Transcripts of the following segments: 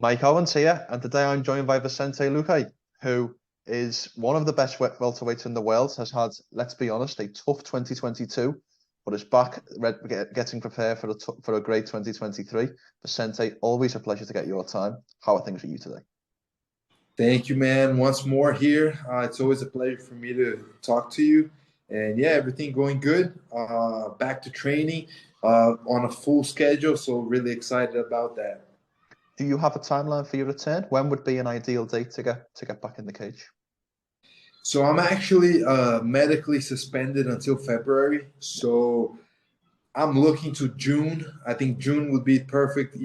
Mike Owens here, and today I'm joined by Vicente Luque, who is one of the best welterweights in the world, has had, let's be honest, a tough 2022, but is back getting prepared for a great 2023. Vicente, always a pleasure to get your time. How are things with you today? Thank you, man. Once more here. It's always a pleasure for me to talk to you. And yeah, everything going good. Back to training on a full schedule. So really excited about that. Do you have a timeline for your return? When would be an ideal date to get back in the cage? So I'm actually medically suspended until February. So I'm looking to June. I think June would be perfect,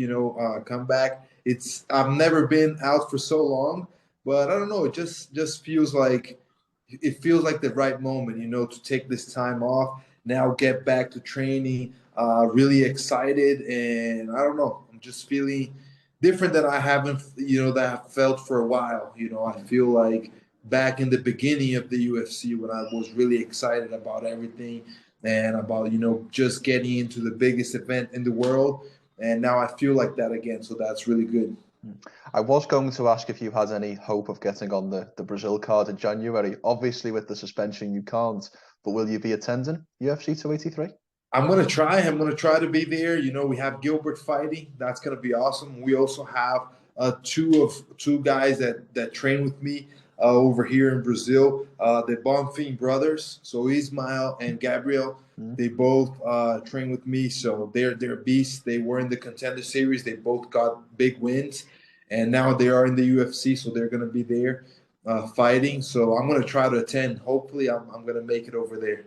comeback. I've never been out for so long, but I don't know. It just feels like the right moment, to take this time off. Now get back to training. Really excited, and I don't know. I'm just feeling different than I haven't, that I felt for a while. I feel like back in the beginning of the UFC when I was really excited about everything and about just getting into the biggest event in the world, and now I feel like that again, so that's really good. I was going to ask if you had any hope of getting on the Brazil card in January. Obviously with the suspension you can't, but will you be attending UFC 283? I'm gonna try to be there. We have Gilbert fighting. That's gonna be awesome. We also have two guys that train with me over here in Brazil, the Bonfim brothers. So Ismael and Gabriel, they both train with me. So they're beasts. They were in the Contender Series. They both got big wins, and now they are in the UFC. So they're gonna be there fighting. So I'm gonna try to attend. Hopefully, I'm gonna make it over there.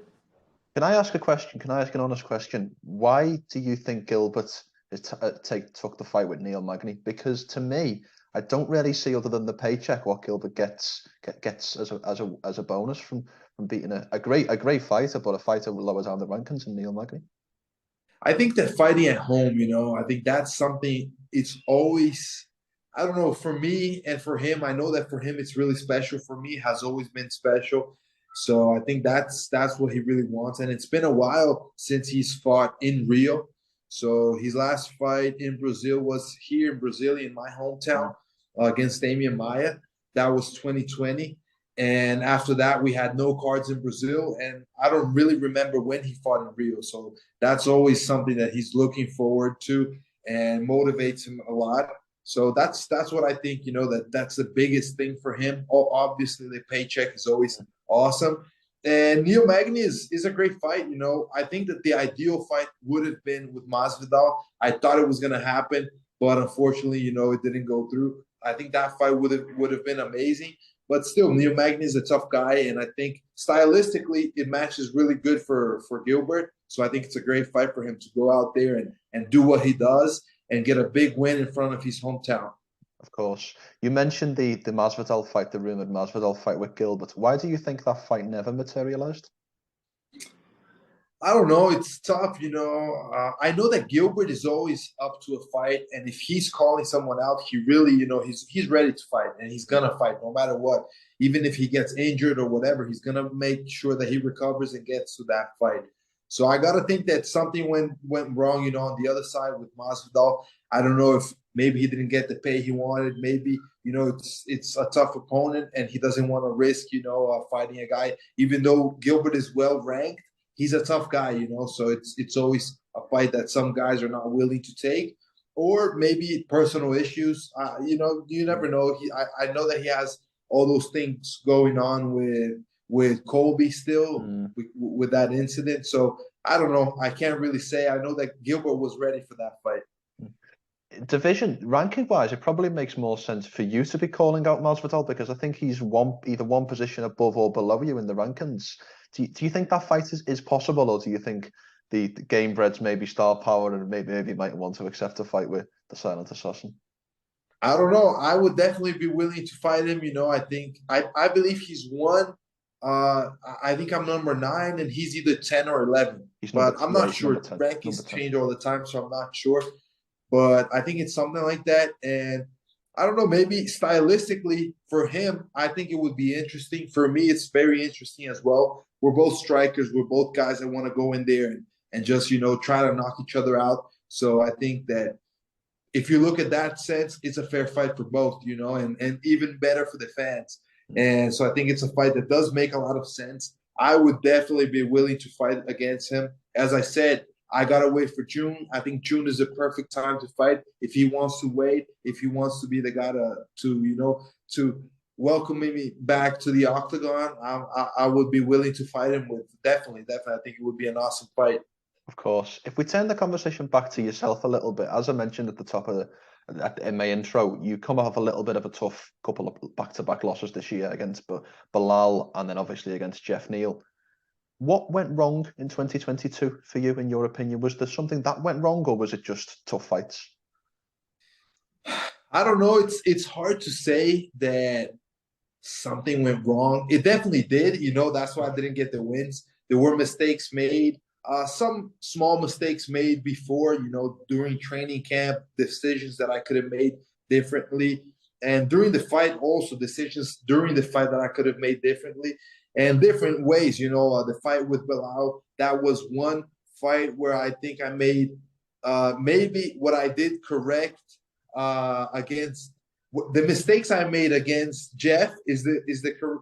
Can I ask a question? Can I ask an honest question? Why do you think Gilbert took the fight with Neil Magny? Because to me, I don't really see other than the paycheck what Gilbert gets as a bonus from beating a great fighter, but a fighter lower down the rankings than Neil Magny. I think that fighting at home, I think that's something. It's always, I don't know, for me and for him. I know that for him, it's really special. For me, it has always been special. So I think that's what he really wants. And it's been a while since he's fought in Rio. So his last fight in Brazil was here in Brazil, in my hometown, against Damian Maia. That was 2020. And after that, we had no cards in Brazil. And I don't really remember when he fought in Rio. So that's always something that he's looking forward to and motivates him a lot. So that's what I think, that's the biggest thing for him. Obviously, the paycheck is always awesome. And Neil Magny is a great fight. I think that the ideal fight would have been with Masvidal. I thought it was going to happen, but unfortunately, it didn't go through. I think that fight would have been amazing. But still, Neil Magny is a tough guy, and I think stylistically it matches really good for Gilbert. So I think it's a great fight for him to go out there and do what he does and get a big win in front of his hometown. Of course. You mentioned the Masvidal fight, the rumored Masvidal fight with Gilbert. Why do you think that fight never materialized? I don't know. It's tough, I know that Gilbert is always up to a fight, and if he's calling someone out, he really, he's ready to fight, and he's gonna fight no matter what. Even if he gets injured or whatever, he's gonna make sure that he recovers and gets to that fight. So I gotta think that something went wrong, on the other side with Masvidal. I don't know if maybe he didn't get the pay he wanted. Maybe it's a tough opponent, and he doesn't want to risk, fighting a guy. Even though Gilbert is well ranked, he's a tough guy, So it's always a fight that some guys are not willing to take, or maybe personal issues. You never know. I know that he has all those things going on with Colby still with that incident. So I don't know. I can't really say. I know that Gilbert was ready for that fight. Division ranking wise, it probably makes more sense for you to be calling out Masvidal because I think he's either one position above or below you in the rankings. Do you think that fight is possible, or do you think the Gamebreds maybe star power and maybe might want to accept a fight with the silent assassin? I don't know. I would definitely be willing to fight him. I believe he's one. I think I'm number 9, and he's either 10 or 11. But I'm not sure. Rankings change all the time, so I'm not sure. But I think it's something like that. And I don't know, maybe stylistically for him, I think it would be interesting. For me, it's very interesting as well. We're both strikers. We're both guys that want to go in there and just, try to knock each other out. So I think that if you look at that sense, it's a fair fight for both, and even better for the fans. And so I think it's a fight that does make a lot of sense. I would definitely be willing to fight against him. As I said, I got to wait for June. I think June is the perfect time to fight. If he wants to wait, if he wants to be the guy to welcome me back to the octagon, I would be willing to fight him with. Definitely. I think it would be an awesome fight. Of course. If we turn the conversation back to yourself a little bit, as I mentioned at the top of in my intro, you come off a little bit of a tough couple of back-to-back losses this year against Bilal and then obviously against Jeff Neal. What went wrong in 2022 for you, in your opinion? Was there something that went wrong, or was it just tough fights? I don't know. It's hard to say that something went wrong. It definitely did. That's why I didn't get the wins. There were mistakes made. Some small mistakes made before, during training camp, decisions that I could have made differently. And during the fight, also decisions during the fight that I could have made differently and different ways. The fight with Bilal, that was one fight where I think I made maybe what I did correct against the mistakes I made against Jeff is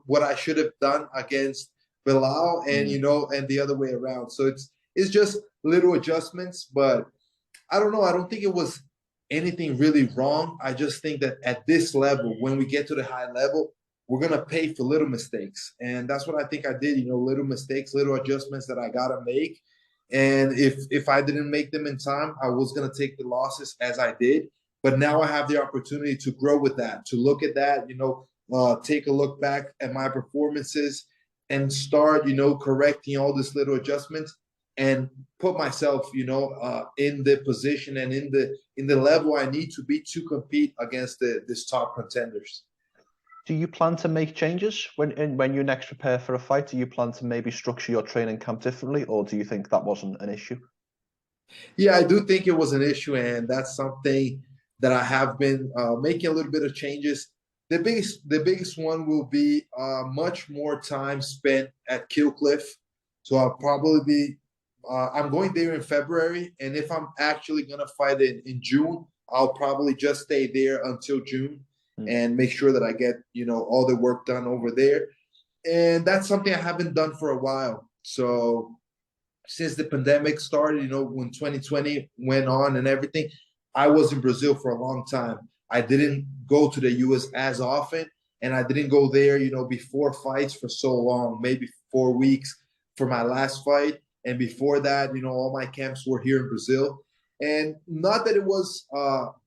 what I should have done against Bilal, and and the other way around. So it's just little adjustments, but I don't know. I don't think it was anything really wrong. I just think that at this level, when we get to the high level, we're gonna pay for little mistakes, and that's what I think I did. Little mistakes, little adjustments that I gotta make, and if I didn't make them in time, I was gonna take the losses as I did. But now I have the opportunity to grow with that, to look at that, take a look back at my performances and start, correcting all these little adjustments and put myself, in the position and in the level I need to be to compete against this top contenders. Do you plan to make changes when you next prepare for a fight? Do you plan to maybe structure your training camp differently, or do you think that wasn't an issue? Yeah, I do think it was an issue, and that's something that I have been making a little bit of changes. The biggest one will be much more time spent at KillCliff. So I'll probably be I'm going there in February, and if I'm actually gonna fight in June, I'll probably just stay there until June and make sure that I get all the work done over there. And that's something I haven't done for a while. So since the pandemic started, when 2020 went on and everything, I was in Brazil for a long time. I didn't go to the US as often, and I didn't go there, before fights for so long, maybe 4 weeks for my last fight. And before that, all my camps were here in Brazil. And not that it was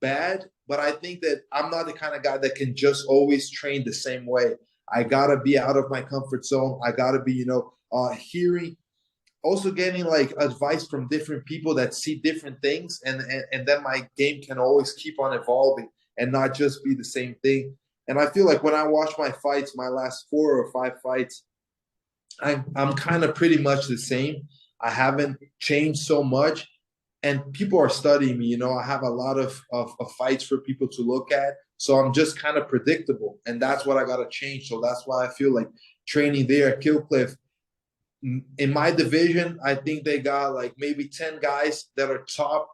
bad, but I think that I'm not the kind of guy that can just always train the same way. I got to be out of my comfort zone. I got to be, hearing, also getting like advice from different people that see different things. And then my game can always keep on evolving and not just be the same thing. And I feel like when I watch my fights, my last 4 or 5 fights, I'm kind of pretty much the same. I haven't changed so much, and people are studying me. I have a lot of fights for people to look at, so I'm just kind of predictable, and that's what I got to change. So that's why I feel like training there at KillCliff. In my division, I think they got like maybe 10 guys that are top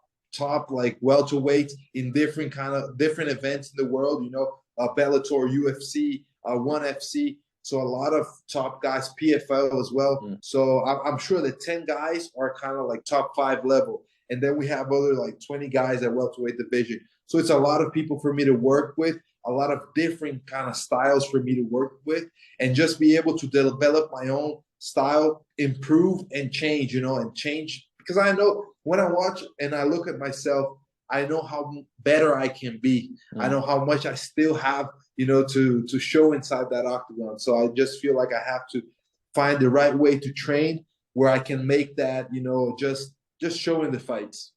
like welterweights in different events in the world. Bellator, UFC, ONE FC. So a lot of top guys, PFL as well. So I'm sure that 10 guys are kind of like top 5 level. And then we have other like 20 guys at welterweight division. So it's a lot of people for me to work with, a lot of different kind of styles for me to work with, and just be able to develop my own style, improve and change, and change. Because I know when I watch and I look at myself, I know how better I can be. I know how much I still have, to show inside that octagon. So I just feel like I have to find the right way to train where I can make that, just showing the fights.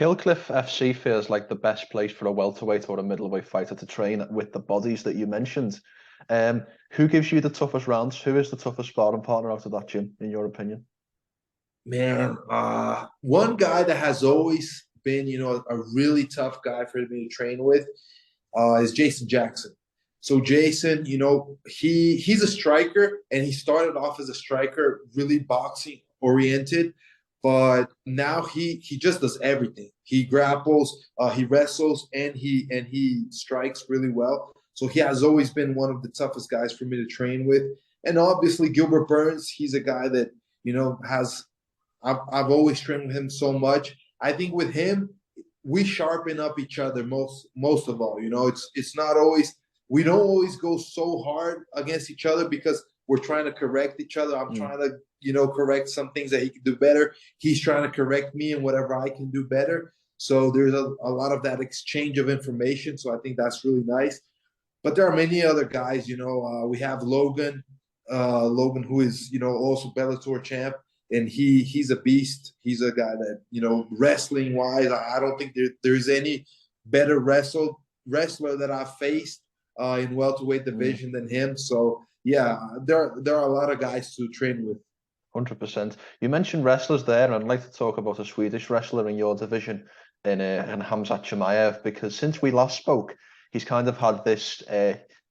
KillCliff FC feels like the best place for a welterweight or a middleweight fighter to train with the bodies that you mentioned. Who gives you the toughest rounds? Who is the toughest sparring partner out of that gym, in your opinion? Man, one guy that has always been, a really tough guy for me to train with is Jason Jackson. So Jason, he's a striker, and he started off as a striker, really boxing oriented. but now he just does everything. He grapples, he wrestles, and he strikes really well. So he has always been one of the toughest guys for me to train with. And obviously Gilbert Burns, he's a guy that has I've always trained with him so much. I think with him, we sharpen up each other most of all. It's not always we don't always go so hard against each other because we're trying to correct each other. I'm trying to correct some things that he can do better. He's trying to correct me and whatever I can do better. So there's a lot of that exchange of information. So I think that's really nice. But there are many other guys. We have Logan, who is also Bellator champ, and he's a beast. He's a guy that wrestling wise, I don't think there's any better wrestler that I've faced in welterweight division than him. So yeah, there are a lot of guys to train with. 100%. You mentioned wrestlers there, and I'd like to talk about a Swedish wrestler in your division, in Khamzat Chimaev, because since we last spoke, he's kind of had this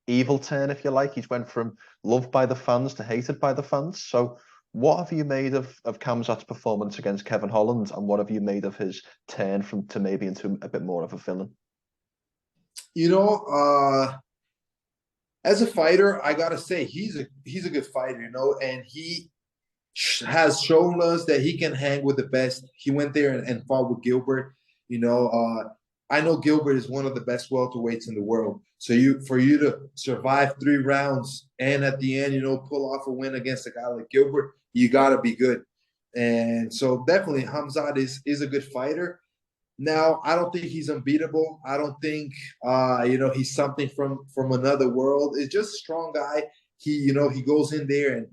evil turn, if you like. He's went from loved by the fans to hated by the fans. So what have you made of Khamzat's performance against Kevin Holland, and what have you made of his turn to maybe into a bit more of a villain? As a fighter, I gotta say he's a good fighter, and he has shown us that he can hang with the best. He went there and fought with Gilbert. I know Gilbert is one of the best welterweights in the world. So for you to survive 3 rounds and at the end, pull off a win against a guy like Gilbert, you gotta be good. And so definitely Khamzat is a good fighter. Now, I don't think he's unbeatable. I don't think he's something from another world. It's just a strong guy. He goes in there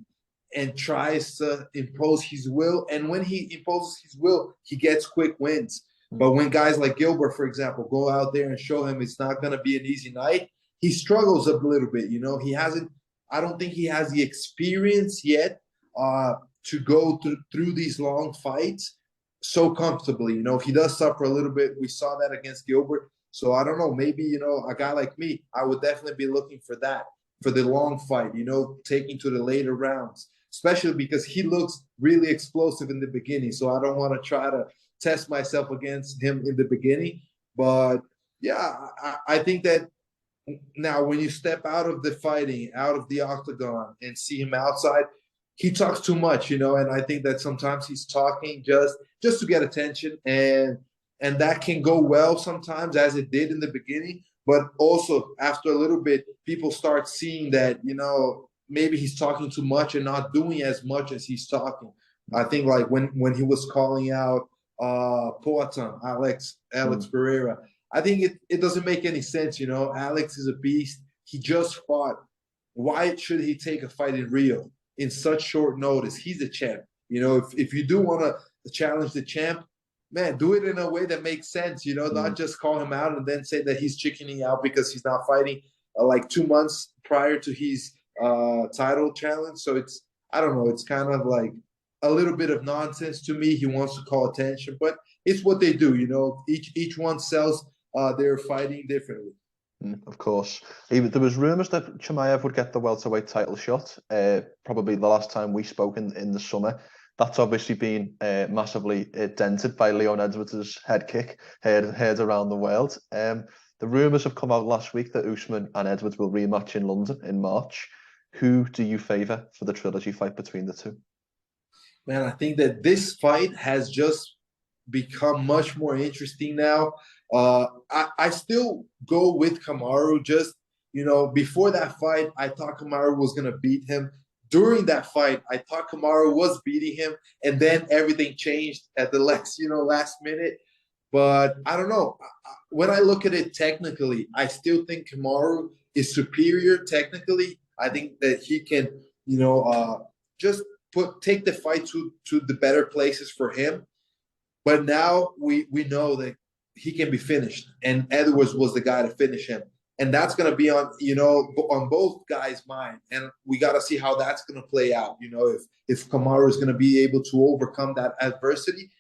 and tries to impose his will. And when he imposes his will, he gets quick wins. But when guys like Gilbert, for example, go out there and show him it's not going to be an easy night, he struggles a little bit. I don't think he has the experience yet to go through these long fights so comfortably. He does suffer a little bit. We saw that against Gilbert. So I don't know, maybe, a guy like me, I would definitely be looking for that, for the long fight, taking to the later rounds, especially because he looks really explosive in the beginning. So I don't want to try to test myself against him in the beginning. But yeah, I think that now when you step out of the fighting, out of the octagon and see him outside, he talks too much, and I think that sometimes he's talking just to get attention, and that can go well sometimes, as it did in the beginning. But also after a little bit, people start seeing that, maybe he's talking too much and not doing as much as he's talking. I think like when he was calling out Poatan, Alex Pereira, I think it doesn't make any sense. Alex is a beast. He just fought. Why should he take a fight in Rio in such short notice? He's a champ. If you do want to challenge the champ, man, do it in a way that makes sense. Not just call him out and then say that he's chickening out because he's not fighting like 2 months prior to his title challenge. So I don't know. It's kind of like a little bit of nonsense to me. He wants to call attention, but it's what they do. Each one sells their fighting differently. Of course. There was rumours that Chimaev would get the welterweight title shot, probably the last time we spoke in the summer. That's obviously been massively dented by Leon Edwards' head kick, heard around the world. The rumours have come out last week that Usman and Edwards will rematch in London in March. Who do you favour for the trilogy fight between the two? Man, I think that this fight has just become much more interesting now. I still go with Kamaru. Just, before that fight, I thought Kamaru was going to beat him. During that fight, I thought Kamaru was beating him, and then everything changed at the last minute. But I don't know. When I look at it technically, I still think Kamaru is superior technically. I think that he can, just take the fight to the better places for him. But now we know that he can be finished, and Edwards was the guy to finish him. And that's going to be on both guys' mind. And we got to see how that's going to play out, if Kamaru is going to be able to overcome that adversity.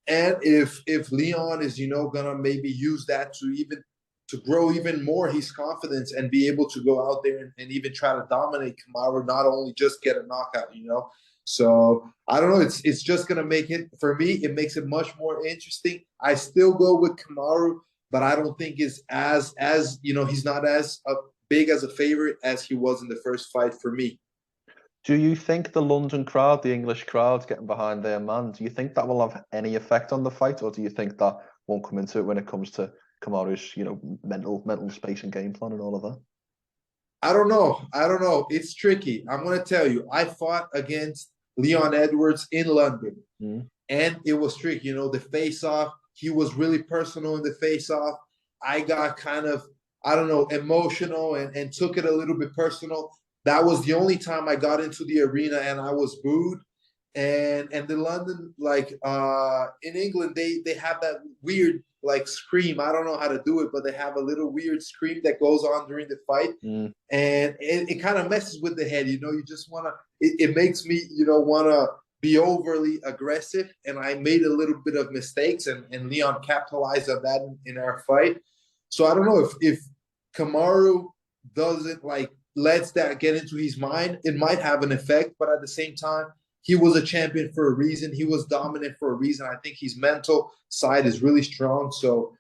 And if Leon is, going to maybe use that to grow even more his confidence and be able to go out there and even try to dominate Kamaru, not only just get a knockout, So I don't know. It's just gonna make it for me. It makes it much more interesting. I still go with Kamaru, but I don't think it's as he's not as big as a favorite as he was in the first fight for me. Do you think the London crowd, the English crowd, getting behind their man, do you think that will have any effect on the fight, or do you think that won't come into it when it comes to Kamaru's, mental space and game plan and all of that? I don't know. I don't know. It's tricky. I'm gonna tell you. I fought against Leon Edwards in London, and it was tricky. The face off. He was really personal in the face off. I got kind of, I don't know, emotional and took it a little bit personal. That was the only time I got into the arena and I was booed. And the London, like in England, they have that weird like scream. I don't know how to do it, but they have a little weird scream that goes on during the fight, and it kind of messes with the head. You just wanna. It makes me wanna be overly aggressive, and I made a little bit of mistakes, and Leon capitalized on that in our fight. So I don't know if Kamaru doesn't lets that get into his mind, it might have an effect, but at the same time, he was a champion for a reason. He was dominant for a reason. I think his mental side is really strong. So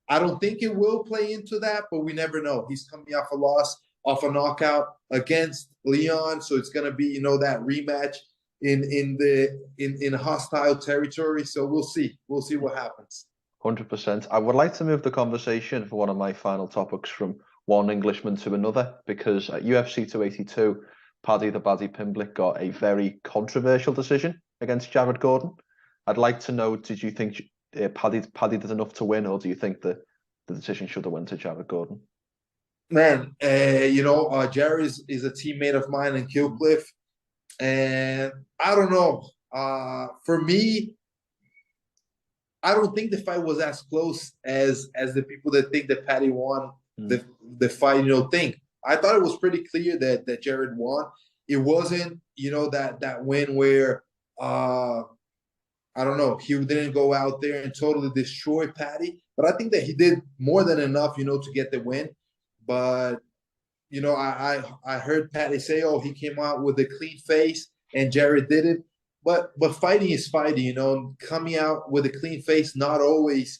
I don't think it will play into that, but we never know. He's coming off a loss, off a knockout against Leon. So it's going to be, that rematch in a hostile territory. So we'll see. We'll see what happens. 100%. I would like to move the conversation for one of my final topics from one Englishman to another, because at UFC 282, Paddy the Baddy Pimblett got a very controversial decision against Jared Gordon. I'd like to know, did you think Paddy did enough to win, or do you think the decision should have went to Jared Gordon? Man, Jared is a teammate of mine in KillCliff, and I don't know. For me, I don't think the fight was as close as the people that think that Paddy won the fight, think. I thought it was pretty clear that Jared won. It wasn't, that win where I don't know, he didn't go out there and totally destroy Paddy. But I think that he did more than enough, to get the win. But I heard Paddy say, "Oh, he came out with a clean face," and Jared did it. But fighting is fighting, Coming out with a clean face not always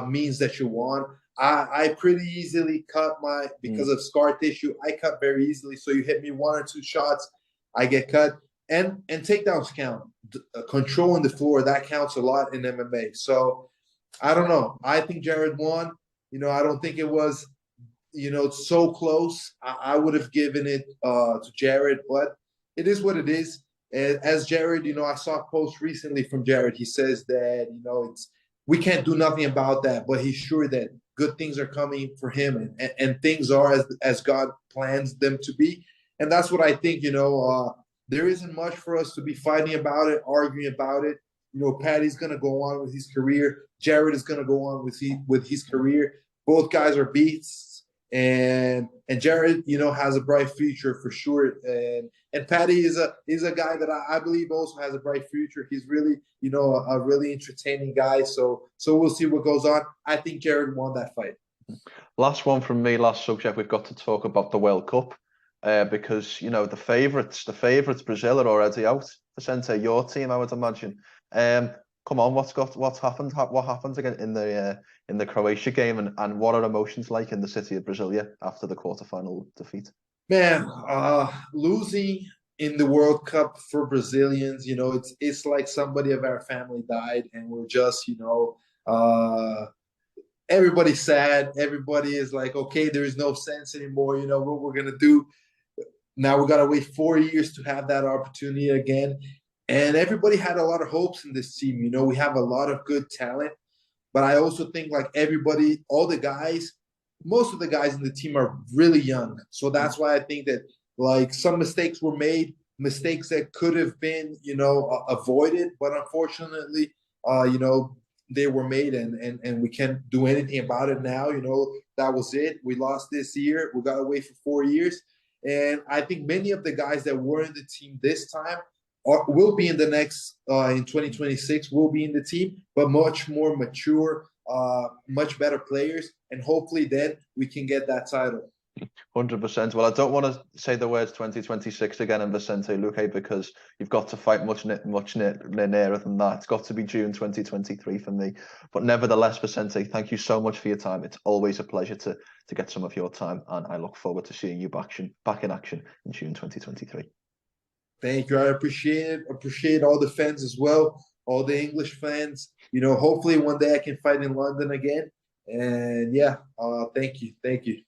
means that you won. I pretty easily cut because of scar tissue. I cut very easily. So you hit me 1 or 2 shots, I get cut. And takedowns count. Controlling the floor, that counts a lot in MMA. So I don't know. I think Jared won. I don't think it was, so close. I would have given it to Jared, but it is what it is. And as Jared, I saw a post recently from Jared. He says that, we can't do nothing about that, but he's sure that good things are coming for him, and things are as God plans them to be. And that's what I think, there isn't much for us to be fighting about it, arguing about it. Paddy's going to go on with his career. Jared is going to go on with his career. Both guys are beasts. And Jared, has a bright future for sure. And Paddy is a guy that I believe also has a bright future. He's really, a really entertaining guy. So we'll see what goes on. I think Jared won that fight. Last one from me, last subject. We've got to talk about the World Cup because the favourites, Brazil, are already out. Vicente, your team, I would imagine. Come on, what's happened? What happened again in the Croatia game, and what are emotions like in the city of Brasilia after the quarterfinal defeat? Man, losing in the World Cup for Brazilians, it's like somebody of our family died, and we're just, everybody's sad. Everybody is like, okay, there is no sense anymore. What we're gonna do now? We gotta wait 4 years to have that opportunity again. And everybody had a lot of hopes in this team. We have a lot of good talent, but I also think everybody, most of the guys in the team are really young. So that's why I think that some mistakes were made, mistakes that could have been, avoided. But unfortunately, they were made, and we can't do anything about it now. That was it. We lost this year. We got to wait for 4 years. And I think many of the guys that were in the team this time will be in the next, in 2026, will be in the team, but much more mature, much better players. And hopefully then we can get that title. 100%. Well, I don't want to say the words 2026 again in Vicente Luque because you've got to fight much nearer than that. It's got to be June 2023 for me. But nevertheless, Vicente, thank you so much for your time. It's always a pleasure to get some of your time, and I look forward to seeing you back in action in June 2023. Thank you. I appreciate it. Appreciate all the fans as well, all the English fans. Hopefully one day I can fight in London again. And yeah, thank you. Thank you.